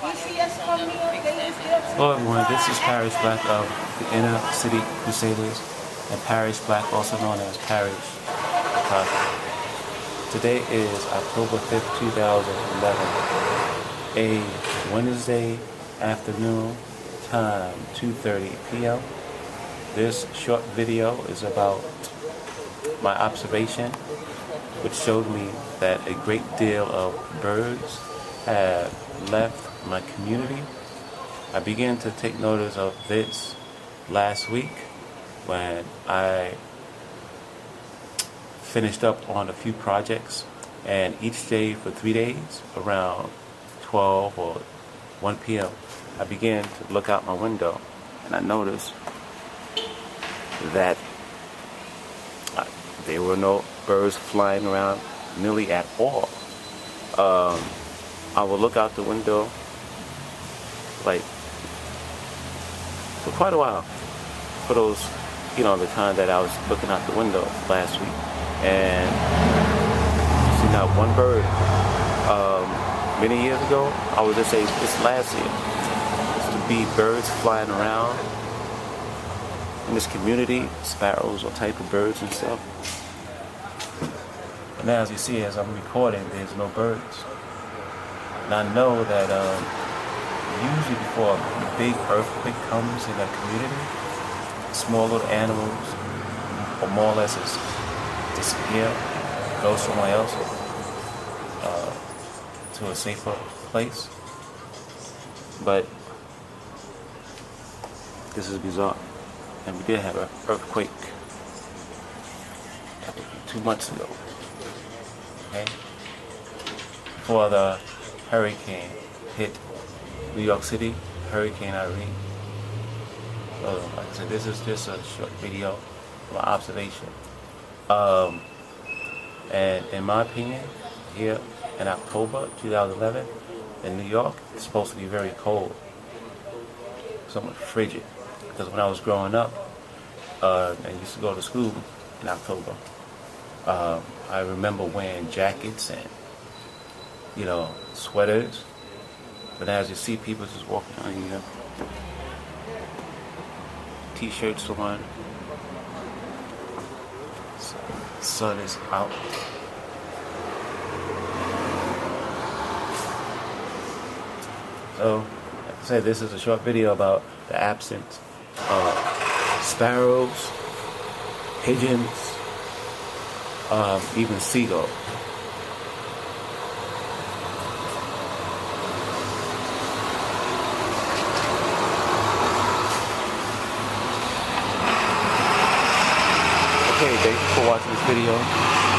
Hello everyone, this is Parrish Black of the Inner City Crusaders and Parrish Black, also known as Parrish. Today is October 5th, 2011, a Wednesday afternoon, time 2:30 p.m. This short video is about my observation, which showed me that a great deal of birds have left my community. I began to take notice of this last week when I finished up on a few projects, and each day for 3 days around 12 or 1 p.m. I began to look out my window and I noticed that there were no birds flying around nearly at all. I would look out the window like for quite a while, for those, the time that I was looking out the window last week, and see not one bird. Many years ago, I would just say this last year, used to be birds flying around in this community, sparrows or type of birds and stuff. And now, as you see, as I'm recording, there's no birds. And I know that usually before a big earthquake comes in a community, small little animals, or more or less, disappear, go somewhere else, to a safer place. But this is bizarre. And we did have an earthquake 2 months ago. Okay? Before the hurricane hit New York City, Hurricane Irene. So, like I said, this is just a short video of my observation. And in my opinion, here in October 2011 in New York, it's supposed to be very cold, somewhat frigid. Because when I was growing up and used to go to school in October, I remember wearing jackets and sweaters. But as you see, people just walking on here, t-shirts on, so the sun is out. So, like I said, this is a short video about the absence of sparrows, pigeons, even seagulls. Okay, thank you for watching this video.